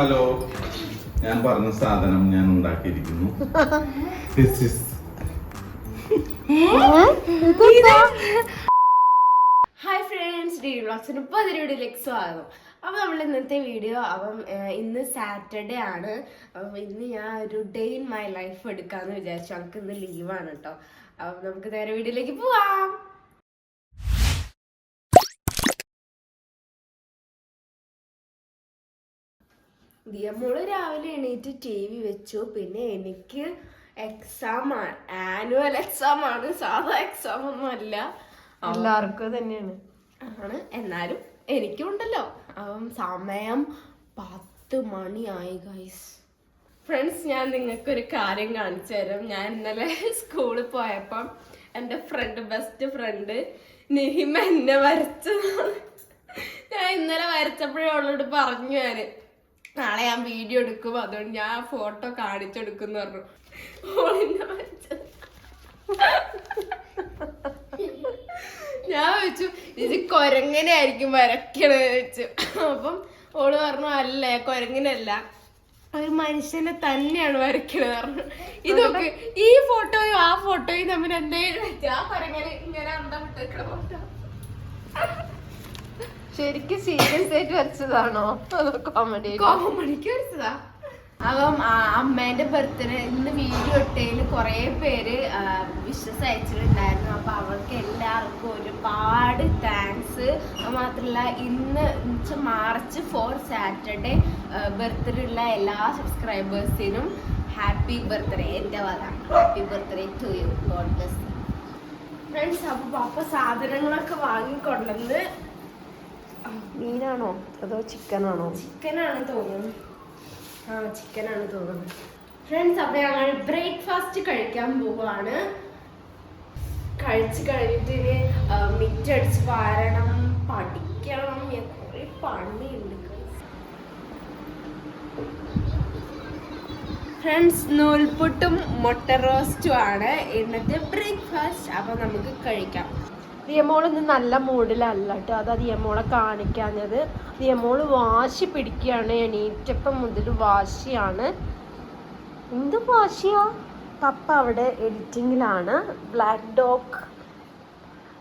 Hello, ഞാൻ പറഞ്ഞ സാധനം ഞാൻ ഉണ്ടാക്കിയിരിക്കുന്നു. ഹായ് ഫ്രണ്ട്സ്, ഡി വ്ളോഗ്സിന് ഇപ്പോൾ അതിൻ്റെ വീഡിയോയിലേക്ക് സ്വാഗതം. അപ്പോൾ നമ്മൾ ഇന്നത്തെ വീഡിയോ ഇന്ന് സാറ്റർഡേ ആണ്. അപ്പം ഇന്ന് ഞാൻ ഒരു ഡേ ഇൻ മൈ ലൈഫ് എടുക്കാമെന്ന് വിചാരിച്ചു. നമുക്ക് ഇന്ന് ലീവാണ് കേട്ടോ. അപ്പം നമുക്ക് നേരെ വീഡിയോയിലേക്ക് പോവാം. ദിയമോള് രാവിലെ എണീറ്റ് TV വെച്ചു. പിന്നെ എനിക്ക് എക്സാമാണ്, ആനുവൽ എക്സാം ആണ്, സാധാ എക്സാം ഒന്നും അല്ല. എല്ലാവർക്കും തന്നെയാണ് ആണ്. എന്നാലും എനിക്കും ഉണ്ടല്ലോ. സമയം 10 മണിയായി ഗൈസ്. ഫ്രണ്ട്സ്, ഞാൻ നിങ്ങൾക്കൊരു കാര്യം കാണിച്ചു തരാം. ഞാൻ ഇന്നലെ സ്കൂളിൽ പോയപ്പം എൻ്റെ ബെസ്റ്റ് ഫ്രണ്ട് നിഹിമ എന്നെ വരച്ചതാണ്. ഞാൻ ഇന്നലെ വരച്ചപ്പോഴേ അവളോട് പറഞ്ഞു, നാളെ ഞാൻ വീഡിയോ എടുക്കും, അതുകൊണ്ട് ഞാൻ ഫോട്ടോ കാണിച്ചെടുക്കും പറഞ്ഞു. ഓളെന്നെ വരച്ചത്. ഞാൻ വെച്ചു ഇത് കൊരങ്ങനെ ആയിരിക്കും വരക്കണത് വെച്ചു. അപ്പം ഓള് പറഞ്ഞു അല്ല, കൊരങ്ങനല്ല, ഒരു മനുഷ്യനെ തന്നെയാണ് വരക്കണത് പറഞ്ഞു. ഇതൊക്കെ ഈ ഫോട്ടോയും ആ ഫോട്ടോയും തമ്മിൽ എന്തെങ്കിലും വെച്ചു. ആ കൊരങ്ങനെ ഇങ്ങനെ അന്തം വിട്ടേക്കണ ഫോട്ടോ ശരിക്കും സീരിയസ് ആയിട്ട് വരച്ചതാണോ അതോ കോമഡിക്ക് വരച്ചതാ? അപ്പം അമ്മേന്റെ ബർത്ത്ഡേ ഇന്ന് വീഡിയോ ഇട്ടതിന് കുറെ പേര് വിശ്വസ് അയച്ചിട്ടുണ്ടായിരുന്നു. അപ്പൊ അവർക്ക് എല്ലാവർക്കും ഒരുപാട് താങ്ക്സ്. മാത്രമല്ല, ഇന്ന് March 4 സാറ്റർഡേ ബർത്ത്ഡേ ഉള്ള എല്ലാ സബ്സ്ക്രൈബേഴ്സിനും ഹാപ്പി ബർത്ത്ഡേ. എൻ്റെ വക happy birthday to you. God bless you friends. അപ്പൊ സാധനങ്ങളൊക്കെ വാങ്ങിക്കൊണ്ടെന്ന്. മീനാണോ അതോ ചിക്കനാണോ? ചിക്കനാണ് തോന്നുന്നു. ചിക്കനാണ് തോന്നുന്നത് ഫ്രണ്ട്സ്. അപ്പൊ ഞങ്ങൾ ബ്രേക്ക്ഫാസ്റ്റ് കഴിക്കാൻ പോവാണ്. കഴിച്ചു കഴിഞ്ഞിട്ട് ഇനി മിറ്റടിച്ച് വാരണം, പഠിക്കണം, കുറെ പണിയുണ്ട് ഫ്രണ്ട്സ്. നൂൽപുട്ടും മുട്ട റോസ്റ്റും ആണ് ഇന്നത്തെ ബ്രേക്ക്ഫാസ്റ്റ്. അപ്പൊ നമുക്ക് കഴിക്കാം. ദിയമോൾ ഇന്ന് നല്ല മൂഡിലല്ല കേട്ടോ. അതാ ദിയമോളെ കാണിക്കാഞ്ഞത്. ദിയമോള് വാശി പിടിക്കുകയാണ്. എണീറ്റപ്പം മുതൽ വാശിയാണ്. എന്ത് വാശിയാ? പപ്പ അവിടെ എഡിറ്റിങ്ങിലാണ്. Black dog.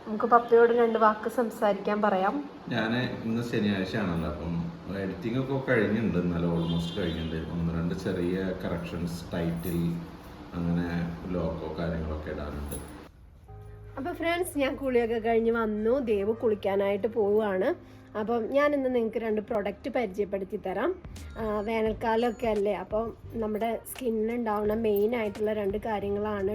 നമുക്ക് പപ്പയോട് 2 വാക്ക് സംസാരിക്കാൻ പറയാം. ഞാൻ ഇന്ന് ശനിയാഴ്ച ആണല്ലോ, അപ്പം എഡിറ്റിംഗ് ഒക്കെ കഴിഞ്ഞിട്ടുണ്ട്. എന്നാലും ഓൾമോസ്റ്റ് കഴിഞ്ഞിട്ടുണ്ട്. 1-2 ചെറിയ കറക്ഷൻസ്, ടൈറ്റിൽ, അങ്ങനെ ലോഗോ കാര്യങ്ങളൊക്കെ ഇടാനുണ്ട്. അപ്പോൾ ഫ്രണ്ട്സ്, ഞാൻ കുളിയൊക്കെ കഴിഞ്ഞ് വന്നു. ദേവ് കുളിക്കാനായിട്ട് പോവുകയാണ്. അപ്പം ഞാൻ ഇന്ന് നിങ്ങൾക്ക് 2 പ്രൊഡക്റ്റ് പരിചയപ്പെടുത്തി തരാം. വേനൽക്കാലമൊക്കെ അല്ലേ, അപ്പോൾ നമ്മുടെ സ്കിന്നുണ്ടാവുന്ന മെയിൻ ആയിട്ടുള്ള 2 കാര്യങ്ങളാണ്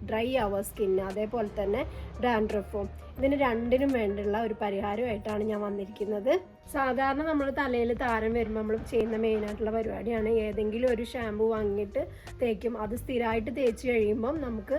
ഡ്രൈ ആവുക സ്കിന്ന്, അതേപോലെ തന്നെ ഡാൻഡ്രഫും. ഇതിന് 2നും വേണ്ടിയുള്ള ഒരു പരിഹാരമായിട്ടാണ് ഞാൻ വന്നിരിക്കുന്നത്. സാധാരണ നമ്മൾ തലയിൽ താരം വരുമ്പോൾ നമ്മൾ ചെയ്യുന്ന മെയിനായിട്ടുള്ള പരിപാടിയാണ് ഏതെങ്കിലും ഒരു ഷാമ്പു വാങ്ങിയിട്ട് തേക്കും. അത് സ്ഥിരമായിട്ട് തേച്ച് കഴിയുമ്പം നമുക്ക്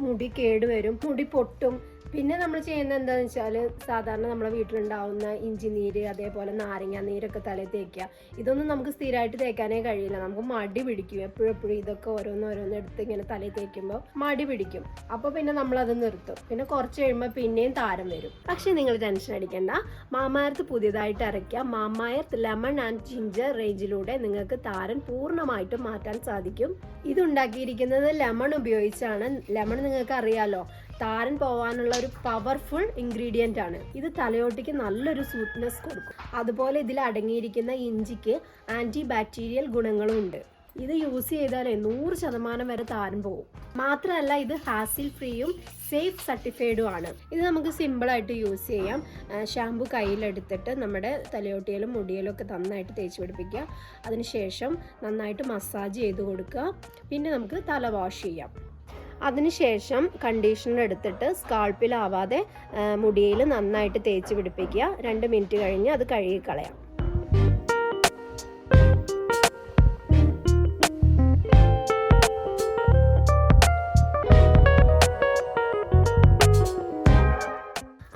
മുടി കേടുവരും, മുടി പൊട്ടും. പിന്നെ നമ്മൾ ചെയ്യുന്നത് എന്താണെന്ന് വെച്ചാൽ, സാധാരണ നമ്മളെ വീട്ടിലുണ്ടാവുന്ന ഇഞ്ചി നീര്, അതേപോലെ നാരങ്ങ നീരൊക്കെ തലയിൽ തേക്കുക. ഇതൊന്നും നമുക്ക് സ്ഥിരമായിട്ട് തേക്കാനേ കഴിയില്ല. നമുക്ക് മടി പിടിക്കും. എപ്പോഴും ഇതൊക്കെ ഓരോന്നോരോന്ന് എടുത്ത് ഇങ്ങനെ തലയിൽ തേക്കുമ്പോൾ മടി പിടിക്കും. അപ്പോൾ പിന്നെ നമ്മളത് നിർത്തും. പിന്നെ കുറച്ച് കഴിയുമ്പോൾ പിന്നെയും താരം വരും. പക്ഷേ നിങ്ങൾ ടെൻഷൻ അടിക്കേണ്ട. മാമാഎർത്ത് പുതിയതായിട്ട് ഇറക്കിയ മാമാഎർത്ത് ലെമൺ ആൻഡ് ജിഞ്ചർ റേഞ്ചിലൂടെ നിങ്ങൾക്ക് താരൻ പൂർണ്ണമായിട്ടും മാറ്റാൻ സാധിക്കും. ഇതുണ്ടാക്കിയിരിക്കുന്നത് ലെമൺ ഉപയോഗിച്ചാണ്. ലെമൺ നിങ്ങൾക്ക് അറിയാലോ, താരൻ പോവാനുള്ള ഒരു പവർഫുൾ ഇൻഗ്രീഡിയൻ്റ് ആണ്. ഇത് തലയോട്ടിക്ക് നല്ലൊരു സ്വീറ്റ്നെസ് കൊടുക്കും. അതുപോലെ ഇതിൽ അടങ്ങിയിരിക്കുന്ന ഇഞ്ചിക്ക് ആൻറ്റി ബാക്ടീരിയൽ ഗുണങ്ങളും ഉണ്ട്. ഇത് യൂസ് ചെയ്താലേ 100% വരെ താരൻ പോകും. മാത്രമല്ല, ഇത് ഹാസിൽ ഫ്രീയും സേഫ് സർട്ടിഫൈഡും ആണ്. ഇത് നമുക്ക് സിമ്പിളായിട്ട് യൂസ് ചെയ്യാം. ഷാമ്പു കയ്യിലെടുത്തിട്ട് നമ്മുടെ തലയോട്ടിയിലും മുടിയിലും ഒക്കെ നന്നായിട്ട് തേച്ച് പിടിപ്പിക്കുക. അതിനുശേഷം നന്നായിട്ട് മസാജ് ചെയ്ത് കൊടുക്കുക. പിന്നെ നമുക്ക് തല വാഷ് ചെയ്യാം. അതിനുശേഷം കണ്ടീഷണർ എടുത്തിട്ട് സ്കാൾപ്പിലാവാതെ മുടിയിൽ നന്നായിട്ട് തേച്ച് പിടിപ്പിക്കുക. 2 മിനിറ്റ് കഴിഞ്ഞ് അത് കഴുകിക്കളയാം.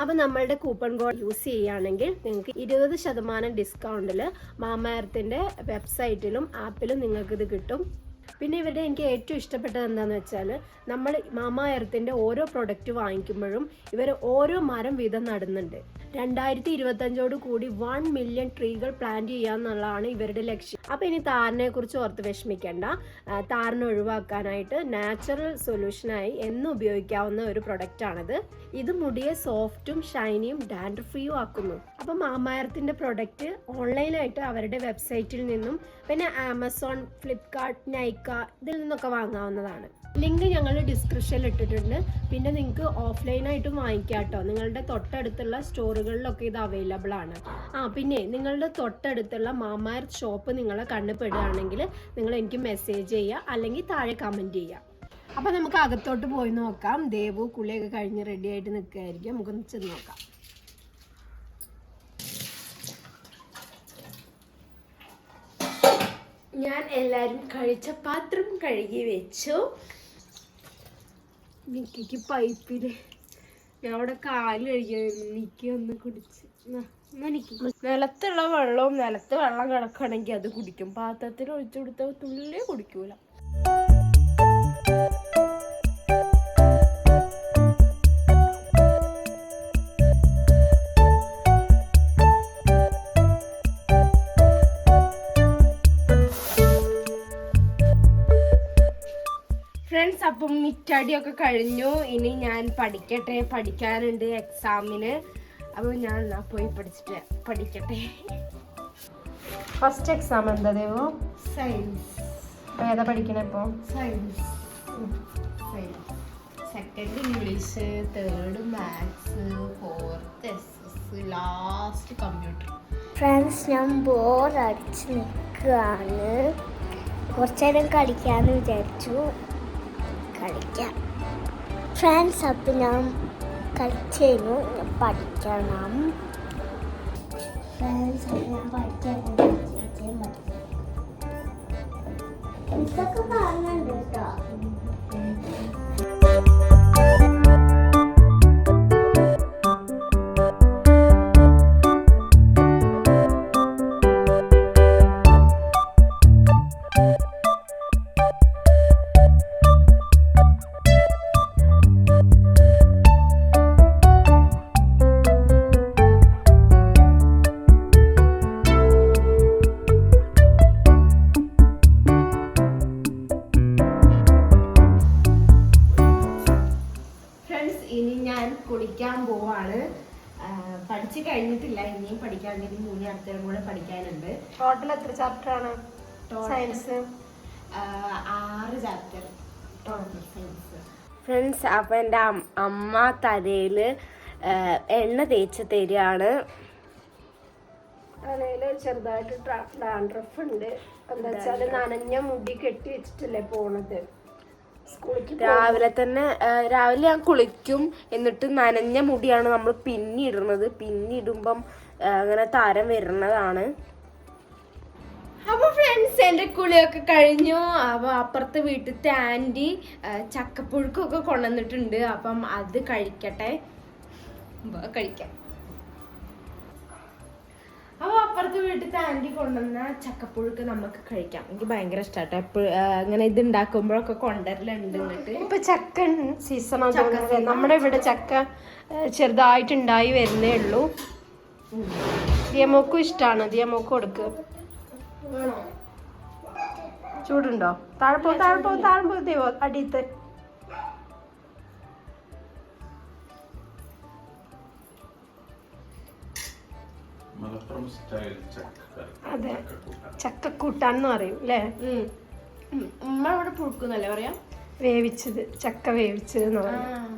അപ്പോൾ നമ്മളുടെ കൂപ്പൺ കോഡ് യൂസ് ചെയ്യുകയാണെങ്കിൽ നിങ്ങൾക്ക് 20% ഡിസ്കൗണ്ടിൽ മാമാഎർത്തിൻ്റെ വെബ്സൈറ്റിലും ആപ്പിലും നിങ്ങൾക്കിത് കിട്ടും. പിന്നെ ഇവരുടെ എനിക്ക് ഏറ്റവും ഇഷ്ടപ്പെട്ടത് എന്താണെന്ന് വെച്ചാൽ നമ്മൾ മാമ എർത്തിൻ്റെ ഓരോ പ്രൊഡക്റ്റ് വാങ്ങിക്കുമ്പോഴും ഇവർ ഓരോ മരം വീതം നടുന്നുണ്ട്. 2025 കൂടി 1 മില്യൺ ട്രീകൾ പ്ലാന്റ് ചെയ്യാന്നുള്ളതാണ് ഇവരുടെ ലക്ഷ്യം. അപ്പോൾ ഇനി താരനെ കുറിച്ച് ഓർത്ത് വിഷമിക്കേണ്ട. താരനെ ഒഴിവാക്കാനായിട്ട് നാച്ചുറൽ സൊല്യൂഷനായി എന്നും ഉപയോഗിക്കാവുന്ന ഒരു പ്രൊഡക്റ്റാണിത്. ഇത് മുടിയെ സോഫ്റ്റും ഷൈനിയും ഡാൻഡ്രഫ് ഫ്രീയും ആക്കുന്നു. അപ്പോൾ മാമ എർത്തിൻ്റെ പ്രൊഡക്റ്റ് ഓൺലൈനായിട്ട് അവരുടെ വെബ്സൈറ്റിൽ നിന്നും പിന്നെ ആമസോൺ, ഫ്ലിപ്കാർട്ട്, നൈക്ക ഇതിൽ നിന്നൊക്കെ വാങ്ങാവുന്നതാണ്. ലിങ്ക് ഞങ്ങൾ ഡിസ്ക്രിപ്ഷനിൽ ഇട്ടിട്ടുണ്ട്. പിന്നെ നിങ്ങൾക്ക് ഓഫ്ലൈനായിട്ടും വാങ്ങിക്കാം കേട്ടോ. നിങ്ങളുടെ തൊട്ടടുത്തുള്ള സ്റ്റോറുകളിലൊക്കെ ഇത് അവൈലബിൾ ആണ്. പിന്നെ നിങ്ങളുടെ തൊട്ടടുത്തുള്ള മാമ എർത്ത് ഷോപ്പ് നിങ്ങളെ കണ്ടുപെടുകയാണെങ്കിൽ നിങ്ങൾ എനിക്ക് മെസ്സേജ് ചെയ്യുക, അല്ലെങ്കിൽ താഴെ കമൻറ്റ് ചെയ്യുക. അപ്പോൾ നമുക്ക് അകത്തോട്ട് പോയി നോക്കാം. ദേവു കുളിയൊക്കെ കഴിഞ്ഞ് റെഡി ആയിട്ട് നിൽക്കുകയായിരിക്കും. നമുക്കൊന്ന് ചെന്ന് നോക്കാം. ഞാൻ എല്ലാവരും കഴിച്ച പാത്രം കഴുകി വെച്ചു. നിക്കിക്ക് പൈപ്പില് ഞാൻ അവിടെ കാല് കഴുകിയായിരുന്നു. നിക്കി ഒന്ന് കുടിച്ച് നിലത്തുള്ള വെള്ളവും നിലത്ത് വെള്ളം കിടക്കുകയാണെങ്കിൽ അത് കുടിക്കും. പാത്രത്തിൽ ഒഴിച്ചു കൊടുത്താൽ തുള്ളി കുടിക്കൂല. ഫ്രണ്ട്സ്, അപ്പം മിറ്റടിയൊക്കെ കഴിഞ്ഞു. ഇനി ഞാൻ പഠിക്കാനുണ്ട് എക്സാമിന്. അപ്പോൾ ഞാൻ പോയി പഠിക്കട്ടെ. ഫസ്റ്റ് എക്സാം എന്താ ദേവോ? സയൻസ്. അപ്പോൾ ഏതാ പഠിക്കണേ ഇപ്പോൾ? Science. Second English, third maths, fourth SS, last computer. Friends, ഞാൻ ബോറടിച്ച് നിൽക്കുകയാണ്. കുറച്ചേരം കളിക്കാമെന്ന് വിചാരിച്ചു. കളിക്കാം ഫ്രണ്ട്സ്. അപ്പം ഞാൻ കളിച്ചു പഠിക്കണം. ഫ്രണ്ട്സ്, ഞാൻ പഠിക്കാൻ ഇതൊക്കെ കാണുന്നുണ്ട് കേട്ടോ. കുളിക്കാൻ പോവാണ്. പഠിച്ചു കഴിഞ്ഞിട്ടില്ല, ഇനിയും പഠിക്കാനുണ്ട്. ഇനി 3 അടുത്തരം കൂടെ പഠിക്കാനുണ്ട്. ടോട്ടൽ എത്ര ചാപ്റ്റർ ആണ് science? 6 chapter total science. Friends, അപ്പം എൻ്റെ അമ്മ തലയിൽ എണ്ണ തേച്ച് തരികയാണ്. തലയിൽ ചെറുതായിട്ട് ഡാൻഡ്രഫ് ഉണ്ട്. എന്താ വെച്ചാൽ നനഞ്ഞ മുടി കെട്ടി വെച്ചിട്ടല്ലേ പോണത്. രാവിലെ ഞാൻ കുളിക്കും. എന്നിട്ട് നനഞ്ഞ മുടിയാണ് നമ്മൾ പിന്നിടുന്നത്. പിന്നിടുമ്പം അങ്ങനെ താരം വരുന്നതാണ്. അപ്പോൾ ഫ്രണ്ട്സ്, എൻ്റെ കുളിയൊക്കെ കഴിഞ്ഞു. അപ്പോൾ അപ്പുറത്തെ വീട്ടിലത്തെ ആൻറ്റി ചക്കപ്പുഴുക്കൊക്കെ കൊണ്ടുവന്നിട്ടുണ്ട്. അപ്പം അത് കഴിക്കാം. അപ്പോൾ അപ്പുറത്തെ വീട്ടിലത്തെ ആൻറ്റി കൊണ്ടുവന്ന ചക്കപ്പുഴുക്ക് നമുക്ക് കഴിക്കാം. എനിക്ക് ഭയങ്കര ഇഷ്ടമാട്ടോ. എപ്പോഴും അങ്ങനെ ഇത് ഉണ്ടാക്കുമ്പോഴൊക്കെ കൊണ്ടുവരലുണ്ട്. എന്നിട്ട് ഇപ്പൊ ചക്ക സീസണാണ്. നമ്മുടെ ഇവിടെ ചക്ക ചെറുതായിട്ടുണ്ടായി വരുന്നേ ഉള്ളൂ. ദിയമോക്കും ഇഷ്ടമാണ്. ദിയമോക്ക് കൊടുക്ക്. ചൂടുണ്ടോ? താഴ്പോ ദേവോ അടിയത്ത്. അതെ, ചക്കക്കൂട്ടാന്ന് പറയും അല്ലേ? ഉമ്മ ഇവിടെ പുഴുക്കുന്നല്ലേ പറയാ? വേവിച്ചത്, ചക്ക വേവിച്ചത് എന്ന് പറയും.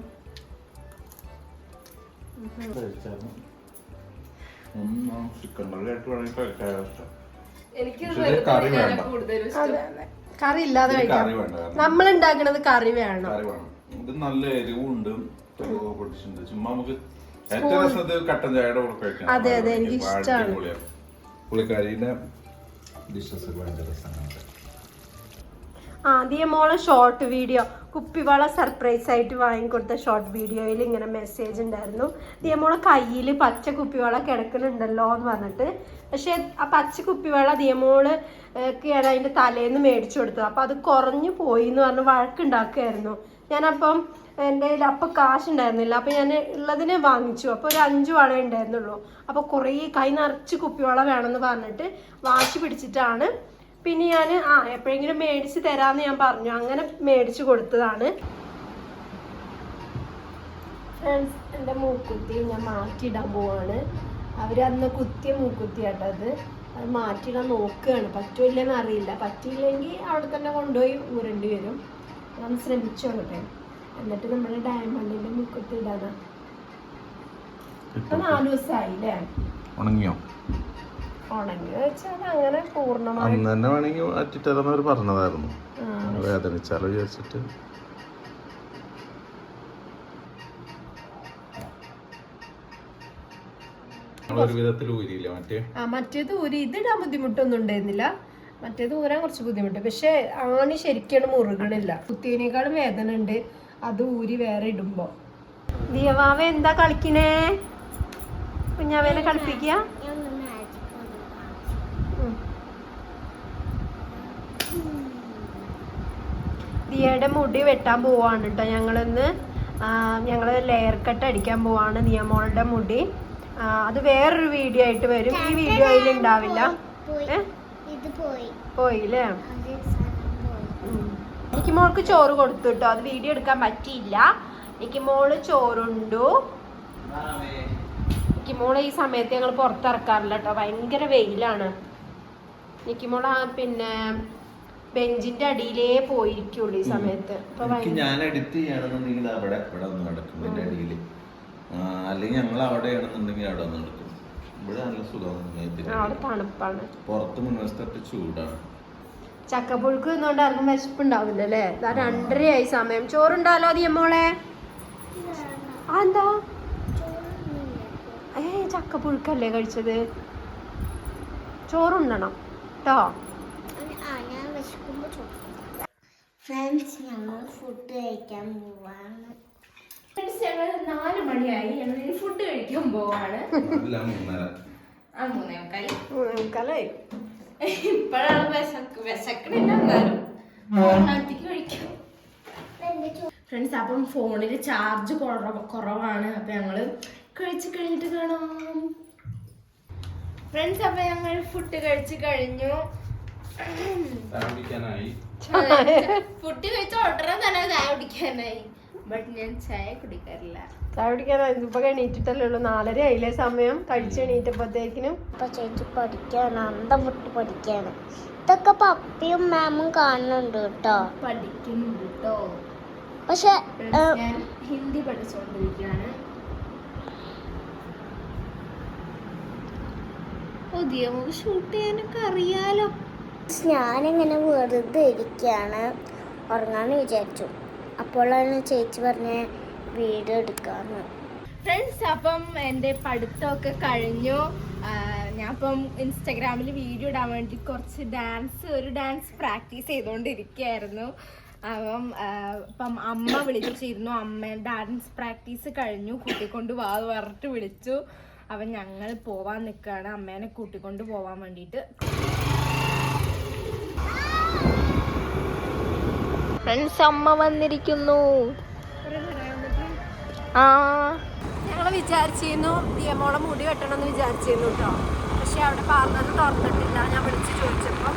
കറി ഇല്ലാതെ കഴിക്കാം. നമ്മൾ ഉണ്ടാക്കണത് കറി വേണം. ഇത് നല്ല എരിവുണ്ട്. ചുമ്മാ നമുക്ക് ഏറ്റവും രസം കട്ടൻ ചായയുടെ കൂടെ കഴിക്കാം. അതെ അതെ, എനിക്ക് ഇഷ്ടമാണ്. പുള്ളിക്കാരിയുടെ ഡിഷസ് ഭയങ്കര രസമാണ്. ദിയമോളെ ഷോർട്ട് വീഡിയോ കുപ്പിവള സർപ്രൈസ് ആയിട്ട് വാങ്ങിക്കൊടുത്ത ഷോർട്ട് വീഡിയോയിൽ ഇങ്ങനെ മെസ്സേജ് ഉണ്ടായിരുന്നു. ദിയമോളെ കയ്യിൽ പച്ച കുപ്പിവള കിടക്കുന്നുണ്ടല്ലോ എന്ന് പറഞ്ഞിട്ട്. പക്ഷെ ആ പച്ച കുപ്പിവള ദിയമോള് ഒക്കെയാണ് അതിൻ്റെ തലേന്ന് മേടിച്ചു കൊടുത്തത്. അപ്പം അത് കുറഞ്ഞു പോയി എന്ന് പറഞ്ഞ് വഴക്കുണ്ടാക്കുമായിരുന്നു. ഞാനപ്പം എൻ്റെ കയ്യിൽ അപ്പം കാശുണ്ടായിരുന്നില്ല. അപ്പം ഞാൻ ഉള്ളതിനെ വാങ്ങിച്ചു. അപ്പോൾ ഒരു 5 വള ഉണ്ടായിരുന്നുള്ളൂ. അപ്പോൾ കുറേ കൈ നിറച്ച് കുപ്പിവള വേണമെന്ന് പറഞ്ഞിട്ട് വാശി പിടിച്ചിട്ടാണ് പിന്നെ ഞാൻ എപ്പോഴെങ്കിലും മേടിച്ച് തരാമെന്ന് ഞാൻ പറഞ്ഞു. അങ്ങനെ മേടിച്ച് കൊടുത്തതാണ്. ഫ്രണ്ട്സ്, എൻ്റെ മൂക്കുത്തി ഞാൻ മാറ്റിയിടാൻ പോവാണ്. അവരന്ന് കുത്തിയ മൂക്കുത്തി കേട്ടത്. അത് മാറ്റിയിടാൻ നോക്കുകയാണ്. പറ്റൂല്ലെന്ന് അറിയില്ല. പറ്റിയില്ലെങ്കിൽ അവിടെ തന്നെ കൊണ്ടുപോയി ഊരേണ്ടി വരും. ഞാൻ ശ്രമിച്ചോട്ടെ. എന്നിട്ട് നമ്മുടെ ഡയമണ്ടിൻ്റെ മൂക്കുത്തി ഇടാനാ. ഇപ്പം 4 ദിവസമായില്ലേ? ഉണങ്ങിയോ? ഉണങ്ങി വെച്ചാൽ അങ്ങനെ പൂർണ്ണമായി അന്ന് തന്നെ വേണമെങ്കിൽ അറ്റിട്ടതെന്നവർ പറഞ്ഞതായിരുന്നു. വേദനിച്ചാലോ വിചാരിച്ചിട്ട്. ഒരു വിധത്തിൽ ഊരിയില്ല മറ്റേത് ഊരി ഇതിടാൻ ബുദ്ധിമുട്ടൊന്നും ഉണ്ടായിരുന്നില്ല. മറ്റേത് ഊരാൻ കുറച്ച് ബുദ്ധിമുട്ട്. പക്ഷെ ആണി ശരിക്കും മുറുകണില്ല. കുത്തിയതിനേക്കാളും വേദന ഉണ്ട് അത് ഊരി വേറെ ഇടുമ്പോ. ദിയവാവ എന്താ കളിക്കണേ? കുഞ്ഞാവേനെ കളിപ്പിക്കുക. ദിയയുടെ മുടി വെട്ടാൻ പോവാണ് കേട്ടോ. ഞങ്ങൾ ലെയർ കട്ട് അടിക്കാൻ പോവാണ് ദിയമോളുടെ മുടി. അത് വേറൊരു വീഡിയോ ആയിട്ട് വരും. ഈ വീഡിയോയിൽ ഉണ്ടാവില്ല. പോയില്ലേ? എനിക്ക് മോൾക്ക് ചോറ് കൊടുത്തു കേട്ടോ. അത് വീഡിയോ എടുക്കാൻ പറ്റിയില്ല. എനിക്ക് മോള് ചോറുണ്ടു. എനിക്ക് മോള് ഈ സമയത്ത് ഞങ്ങൾ പുറത്തിറക്കാറില്ല കേട്ടോ. ഭയങ്കര വെയിലാണ്. എനിക്ക് മോള് പിന്നെ ബെഞ്ചിന്റെ അടിയിലേ പോയിരിക്കുള്ളൂ ഈ സമയത്ത്. ഞാൻ എഡിറ്റ് ചെയ്യണമെന്നുണ്ടെങ്കിൽ അവിടെ ഒന്ന് നടക്കും എന്റെ അടിയിൽ. അല്ലെങ്കിൽ ഞങ്ങൾ അവിടെ ആണെന്നുണ്ടെങ്കിൽ അവിടെ ഒന്ന് നടക്കും. ഇവിടെ നല്ല സുഖമാണ്. തണുപ്പാണ്. പുറത്ത് മുൻവശത്തൊക്കെ ചൂടാണ്. ചക്കപ്പുഴുക്ക് നിന്നുകൊണ്ട് ആർക്കും വിശപ്പുണ്ടാവില്ല അല്ലേ? 2:30 സമയം. ചോറുണ്ടാലോ ദിയമ്മോളെ? എന്താ ചക്കപ്പുഴുക്കല്ലേ കഴിച്ചത്? ചോറുണ്ടണം കേട്ടോ. ഫ്രണ്ട്സ്, ഞങ്ങൾ ഫുഡ് കഴിക്കാൻ പോവാണ്. ഞങ്ങൾ 4 മണിയായി. ഞങ്ങൾ ഫുഡ് കഴിക്കാൻ പോവാണ്. 3:45 ഇപ്പോഴാണ് വിശക്കണില്ല. എന്നാലും കഴിക്കാം. ഫ്രണ്ട്സ്, അപ്പം ഫോണിൽ ചാർജ് കുറവാണ്. അപ്പൊ ഞങ്ങള് കഴിച്ചു കഴിഞ്ഞിട്ട് കാണാം. ഫ്രണ്ട്സ്, അപ്പൊ ഞങ്ങൾ ഫുഡ് കഴിച്ചു കഴിഞ്ഞു. ഫുഡ് കഴിച്ച ഉടനെ തന്നെ ചായ കുടിക്കാനായി. ബട്ട് ഞാൻ ചായ കുടിക്കാറില്ല. ചായ കുടിക്കാനായി ഇപ്പൊ എണീറ്റിട്ടല്ലേ ഉള്ളൂ. 4:30 ആയില്ലേ സമയം? കഴിച്ച് എണീറ്റപ്പോഴത്തേക്കിനും ചേച്ചി പഠിക്കാണ്. അന്തം വിട്ട് പഠിക്കാണ്. ഇതൊക്കെ പപ്പിയും മാമും കാണുന്നുണ്ട് കേട്ടോ. പഠിക്കുന്നുണ്ട് കേട്ടോ. പക്ഷെ ഞാൻ ഹിന്ദി പഠിച്ചോണ്ടിരിക്കുകയാണ്. പുതിയ ഷൂട്ട് ചെയ്യാനൊക്കെ അറിയാലോ. ഞാനിങ്ങനെ വെറുതെ ഇരിക്കുകയാണ്. ഉറങ്ങാന്ന് വിചാരിച്ചു. അപ്പോഴാണ് ചേച്ചി പറഞ്ഞ വീഡിയോ എടുക്കാന്ന്. ഫ്രണ്ട്സ്, അപ്പം എൻ്റെ പഠിത്തമൊക്കെ കഴിഞ്ഞു. ഞാൻ ഇപ്പം ഇൻസ്റ്റാഗ്രാമിൽ വീഡിയോ ഇടാൻ വേണ്ടി കുറച്ച് ഡാൻസ് പ്രാക്ടീസ് ചെയ്തുകൊണ്ടിരിക്കുകയായിരുന്നു. അപ്പം അമ്മ വിളിച്ചിരുന്നു. അമ്മ ഡാൻസ് പ്രാക്ടീസ് കഴിഞ്ഞു, കൂട്ടിക്കൊണ്ട് വാ പറഞ്ഞിട്ട് വിളിച്ചു. അപ്പം ഞങ്ങൾ പോവാൻ നിൽക്കുകയാണ്, അമ്മേനെ കൂട്ടിക്കൊണ്ട് പോവാൻ വേണ്ടിയിട്ട്. ഫ്രണ്ട്സ്, അമ്മ വന്നിരിക്കുന്നു. ഞങ്ങൾ വിചാരിച്ചിരുന്നു ദിയമോളെ മുടി വെട്ടണമെന്ന് വിചാരിച്ചിരുന്നു കേട്ടോ. പക്ഷെ അവിടെ പാർലർ തുറന്നിട്ടില്ല. ഞാൻ വിളിച്ച് ചോദിച്ചപ്പോൾ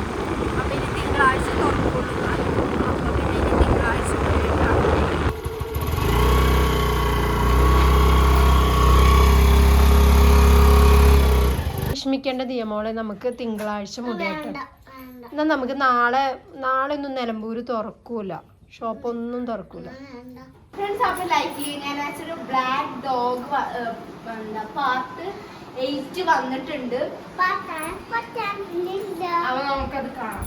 അപ്പം ഇനി തിങ്കളാഴ്ച തുറക്കുള്ളൂ. അപ്പം പിന്നെ ഇനി തിങ്കളാഴ്ച വിഷമിക്കേണ്ട ദിയമോളെ, നമുക്ക് തിങ്കളാഴ്ച മുടി വെട്ടണം. എന്നാൽ നമുക്ക് നാളെ ഒന്നും നിലമ്പൂര് തുറക്കൂല. ഷോപ്പൊന്നും തുറക്കൂല. ഫ്രണ്ട്സ്, അപ്പൊ ലൈക്ക് ഞാൻ ഒരു ബ്ലാക്ക് ഡോഗ് പാർട്ട് 8 വന്നിട്ടുണ്ട്. അപ്പൊ നമുക്കത് കാണാം.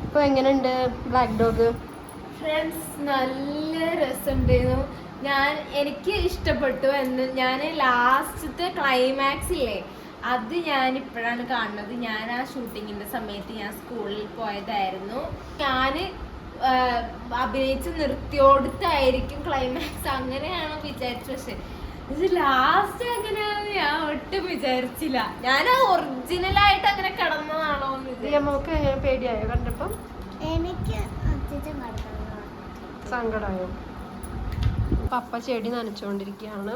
ഇപ്പൊ എങ്ങനെയുണ്ട് ബ്ലാക്ക് ഡോഗ്? ഫ്രണ്ട്സ്, നല്ല രസമുണ്ടായിരുന്നു. എനിക്ക് ഇഷ്ടപ്പെട്ടു. എന്ന് ഞാൻ ലാസ്റ്റത്തെ ക്ലൈമാക്സ് ഇല്ലേ, അത് ഞാൻ ഇപ്പോഴാണ് കാണുന്നത്. ഞാൻ ആ ഷൂട്ടിങ്ങിന്റെ സമയത്ത് ഞാൻ സ്കൂളിൽ പോയതായിരുന്നു. ഞാൻ അഭിനയിച്ച് നിർത്തിയോടത്തായിരിക്കും ക്ലൈമാക്സ്, അങ്ങനെയാണോ വിചാരിച്ചു. പക്ഷെ ഇത് ലാസ്റ്റ് അങ്ങനെ ഞാൻ ഒട്ടും വിചാരിച്ചില്ല. ഞാൻ ഒറിജിനലായിട്ട് അങ്ങനെ കിടന്നതാണോ ദിയമോക്ക് പേടിയായോ കണ്ടപ്പം? എനിക്ക് സങ്കടമായോ? പപ്പ ചെടി നനച്ചുകൊണ്ടിരിക്കുകയാണ്.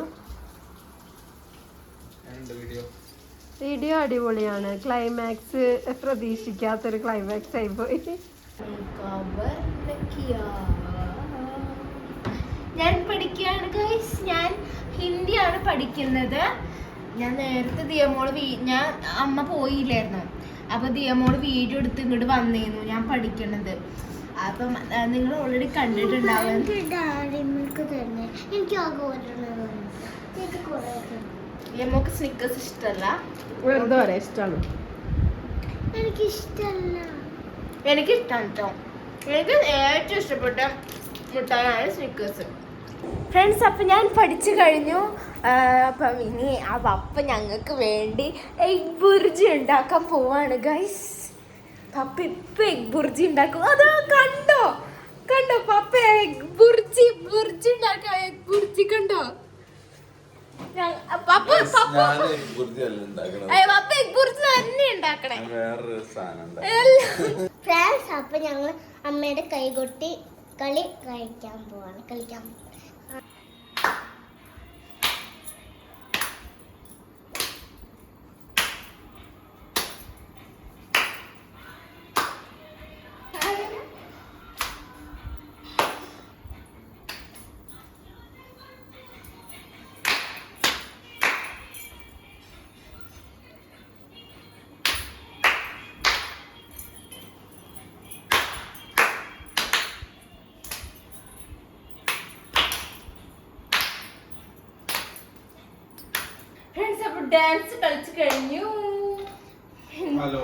വീഡിയോ അടിപൊളിയാണ്. ക്ലൈമാക്സ് പ്രതീക്ഷിക്കാത്തൊരു ക്ലൈമാക്സ് ആയി പോയി. ഞാൻ പഠിക്കുകയാണ് ഗൈസ്. ഞാൻ ഹിന്ദിയാണ് പഠിക്കുന്നത്. ഞാൻ നേരത്തെ ദിയമോള് ഞാൻ അമ്മ പോയില്ലായിരുന്നു, അപ്പൊ ദിയമോള് വീഡിയോ എടുത്ത് ഇങ്ങോട്ട് വന്നിരുന്നു ഞാൻ പഠിക്കണത്. അപ്പം നിങ്ങൾ ഓൾറെഡി കണ്ടിട്ടുണ്ടാവും. ദിയമോക്ക് സ്നിക്കേഴ്സ് ഇഷ്ടമല്ല. വെറുതെ പറയാം, ഇഷ്ടമാണ്. എനിക്കിഷ്ടല്ല. എനിക്കിഷ്ടമാണ് കേട്ടോ. എനിക്ക് ഏറ്റവും ഇഷ്ടപ്പെട്ട മിഠായിയാണ് സ്നിക്കേഴ്സ്. ഫ്രണ്ട്സ്, അപ്പം ഞാൻ പഠിച്ചു കഴിഞ്ഞു. അപ്പം ഇനി ആ പപ്പ ഞങ്ങൾക്ക് വേണ്ടി എഗ് ബുർജി ഉണ്ടാക്കാൻ പോവാണ് ഗൈസ്. പപ്പ ഇപ്പൊ എഗ് ബുർജി ഉണ്ടാക്കും. അതാ കണ്ടോ കണ്ടോ പപ്പ എഗ് ബുർജി ഉണ്ടാക്കാം. എഗ് ബുർജി കണ്ടോ? പപ്പ എഗ് ബുർജി തന്നെ ഉണ്ടാക്കണേ. ഫ്രണ്ട്സ്, അപ്പൊ ഞങ്ങൾ അമ്മയുടെ കൈകൊട്ടി കളിക്കാൻ പോവാണ്. ഡാൻസ് കളിച്ചു കഴിഞ്ഞു. ഹലോ,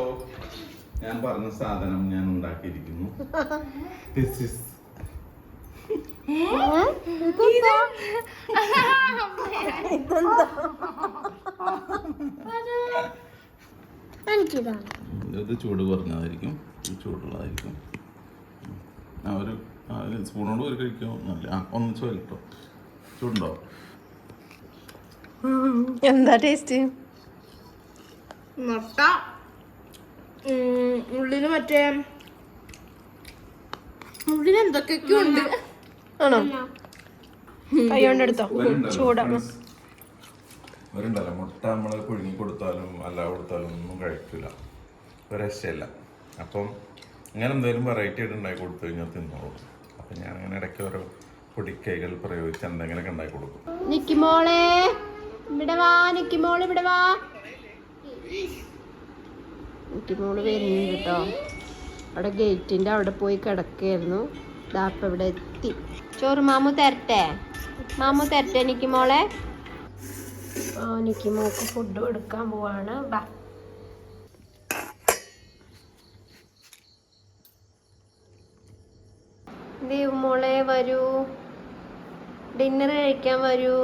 ഞാൻ പറഞ്ഞ സാധനം ഞാൻ ഉണ്ടാക്കിയിരിക്കുന്നു. ഇത് ചൂട് കുറഞ്ഞതായിരിക്കും, ചൂടുള്ളതായിരിക്കും. ഒരു സ്പൂണോട് ഒരു കഴിക്കോ? നല്ല ഒന്നിച്ച് വലിട്ടോ. ചൂടുണ്ടോ? എന്താ ടേസ്റ്റ്? മുട്ട ഉള്ളില് മറ്റേ ഉള്ളിൽ എന്തൊക്കെയൊക്കെ ഉണ്ട്. ആണോ? കൈ കൊണ്ടെടുത്തോ? ചൂടാണ്. അവരുണ്ടല്ലോ മുട്ട നമ്മൾ പുഴുങ്ങി കൊടുത്താലും അല്ല കൊടുത്താലും ഒന്നും കഴിക്കില്ല, ഒരു രക്ഷയില്ല. അപ്പം അങ്ങനെ എന്തെങ്കിലും വെറൈറ്റി ആയിട്ട് ഉണ്ടാക്കി കൊടുത്തു കഴിഞ്ഞാൽ തിന്നോളും. അപ്പം ഞാൻ അങ്ങനെ ഇടയ്ക്ക് ഓരോ പൊടിക്കൈകൾ പ്രയോഗിച്ച് എന്തെങ്കിലുമൊക്കെ ഉണ്ടാക്കി കൊടുക്കും. നിക്കിമോളെ ഇവിടെ വാ, നിക്കിമോള് ഇവിടെ വാ. നിക്കിമോള് വരുന്നുണ്ട് കേട്ടോ. അവിടെ ഗേറ്റിന്റെ അവിടെ പോയി കിടക്കായിരുന്നു. ദാപ്പ ഇവിടെ എത്തി. ചോറ് മാമു തരട്ടെ? മാമു തരട്ടെ നിക്കിമോളെ? നിക്കിമോക്ക് ഫുഡ് കൊടുക്കാൻ പോവാണ്. ബാ. ദേവുമോളെ വരൂ, ഡിന്നർ കഴിക്കാൻ വരൂ.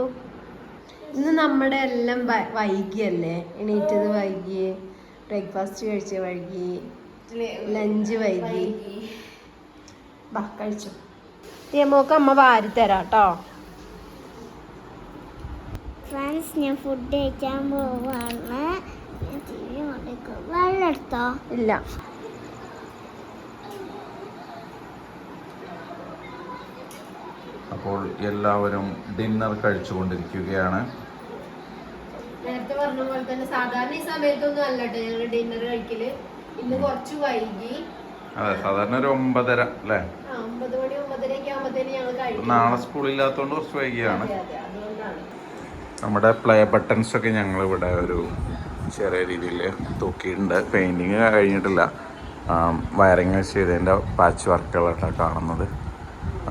ഇന്ന് നമ്മുടെ എല്ലാം വൈകിയല്ലേ, എണീറ്റത് വൈകി, ബ്രേക്ക്ഫാസ്റ്റ് കഴിച്ച വൈകി, ലഞ്ച് വൈകി. ബാ കഴിച്ചു. ദേമോക്ക് അമ്മ വാരി തരാം കേട്ടോ. ഫ്രണ്ട്സ്, ഞാൻ ഫുഡ് കഴിക്കാൻ പോവാണ്. വെള്ളം എടുത്തോ? ഇല്ല. അപ്പോൾ എല്ലാവരും ഡിന്നർ കഴിച്ചുകൊണ്ടിരിക്കുകയാണ്. നേരത്തെ പറഞ്ഞ പോലെ തന്നെ സാധാരണ ഈ സമയത്തൊന്നും അല്ലട്ടെ ഞങ്ങൾ ഡിന്നർ കഴിക്കല്. ഇന്ന് കുറച്ച് വൈകി. അതെ, സാധാരണ ഒരു 9:30 അല്ലേ? 9 മണി 9:30 ആകുമ്പോഴത്തേന് ഞങ്ങൾ കഴിക്കും. നാളെ സ്കൂളില്ലാത്തതുകൊണ്ട് കുറച്ച് വൈകിയാണ്. അതുകൊണ്ടാണ്. നമ്മുടെ പ്ലേ ബട്ടൺസ് ഒക്കെ ഞങ്ങൾ ഇവിടെ ഒരു ചെറിയ രീതിയിൽ തൂക്കിയിട്ടുണ്ട്. പെയിൻറ്റിങ് കഴിഞ്ഞിട്ടില്ല, വയറിങ് ചെയ്തതിൻ്റെ പാച്ച് വർക്കുകളായിട്ടാണ് കാണുന്നത്.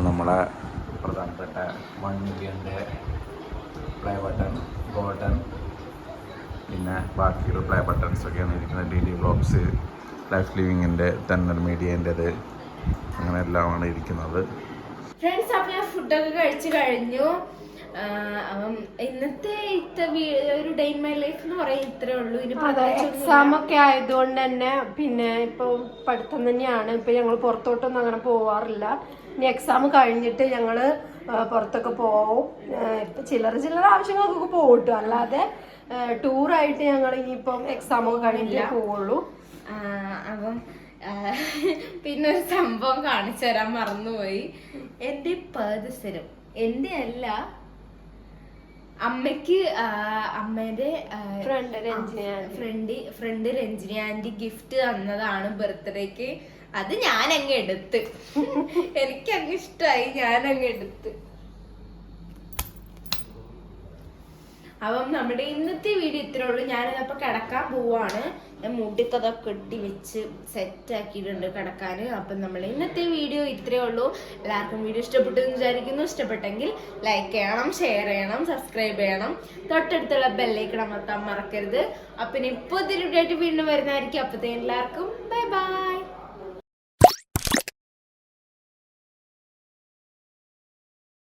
നമ്മളെ പ്രധാനപ്പെട്ട 1 മില്യൻ്റെ പ്ലേ ബട്ടൺ, ഗോൾഡൻ, പിന്നെ ബാക്കിയുള്ള പ്ലേ ബട്ടൺസ് ഒക്കെയാണ് ഇരിക്കുന്നത്. DD വ്ലോഗ്സ്, ലൈഫ് ലിവിങ്ങിൻ്റെ, തെന്നൽ മീഡിയേൻ്റെത്, അങ്ങനെ എല്ലാമാണ് ഇരിക്കുന്നത്. ഫ്രണ്ട്സ്, അപ്പം ഞാൻ ഫുഡൊക്കെ കഴിച്ചു കഴിഞ്ഞു. അപ്പം ഇന്നത്തെ ഒരു ഡേ ഇൻ മൈ ലൈഫ് എന്ന് പറയാൻ ഇത്രേ ഉള്ളൂ. ഇനി എക്സാം ഒക്കെ ആയതുകൊണ്ട് തന്നെ പിന്നെ ഇപ്പൊ പഠിത്തം തന്നെയാണ്. ഇപ്പൊ ഞങ്ങൾ പുറത്തോട്ടൊന്നും അങ്ങനെ പോവാറില്ല. ഇനി എക്സാം കഴിഞ്ഞിട്ട് ഞങ്ങള് പുറത്തൊക്കെ പോവും. ഇപ്പൊ ചില്ലറ ആവശ്യങ്ങൾക്കൊക്കെ പോകട്ടോ, അല്ലാതെ ടൂറായിട്ട് ഞങ്ങൾ ഇനിയിപ്പം എക്സാം ഒക്കെ കഴിഞ്ഞിട്ടേ പോവുള്ളൂ. അപ്പം പിന്നെ ഒരു സംഭവം കാണിച്ചു തരാൻ മറന്നുപോയി. എന്റെ പാദസരം എന്റെ അല്ല, അമ്മയ്ക്ക് അമ്മേന്റെ ഫ്രണ്ട് രഞ്ജിനി ആന്റി ഗിഫ്റ്റ് തന്നതാണ് ബർത്ത്ഡേക്ക്. അത് ഞാനങ്ങ് എടുത്ത്, എനിക്കങ്ങ് ഇഷ്ടമായി, ഞാനങ്ങ് എടുത്ത്. അപ്പം നമ്മുടെ ഇന്നത്തെ വീഡിയോ ഇത്രേ ഉള്ളൂ. ഞാനിതപ്പോൾ കിടക്കാൻ പോവാണ്. ഞാൻ മുടിക്കഥ കെട്ടി വെച്ച് സെറ്റ് ആക്കിയിട്ടുണ്ട് കിടക്കാൻ. അപ്പം നമ്മൾ ഇന്നത്തെ വീഡിയോ ഇത്രേ ഉള്ളൂ. എല്ലാവർക്കും വീഡിയോ ഇഷ്ടപ്പെട്ടു എന്ന് വിചാരിക്കുന്നു. ഇഷ്ടപ്പെട്ടെങ്കിൽ ലൈക്ക് ചെയ്യണം, ഷെയർ ചെയ്യണം, സബ്സ്ക്രൈബ് ചെയ്യണം, തൊട്ടടുത്തുള്ള ബെല്ലൈക്കൺ അമർത്താൻ മറക്കരുത്. അപ്പം ഇപ്പോൾ ഇതിലൂടെയായിട്ട് വീണ്ടും വരുന്നതായിരിക്കും. അപ്പോഴത്തേക്കും എല്ലാവർക്കും ബൈ ബൈ.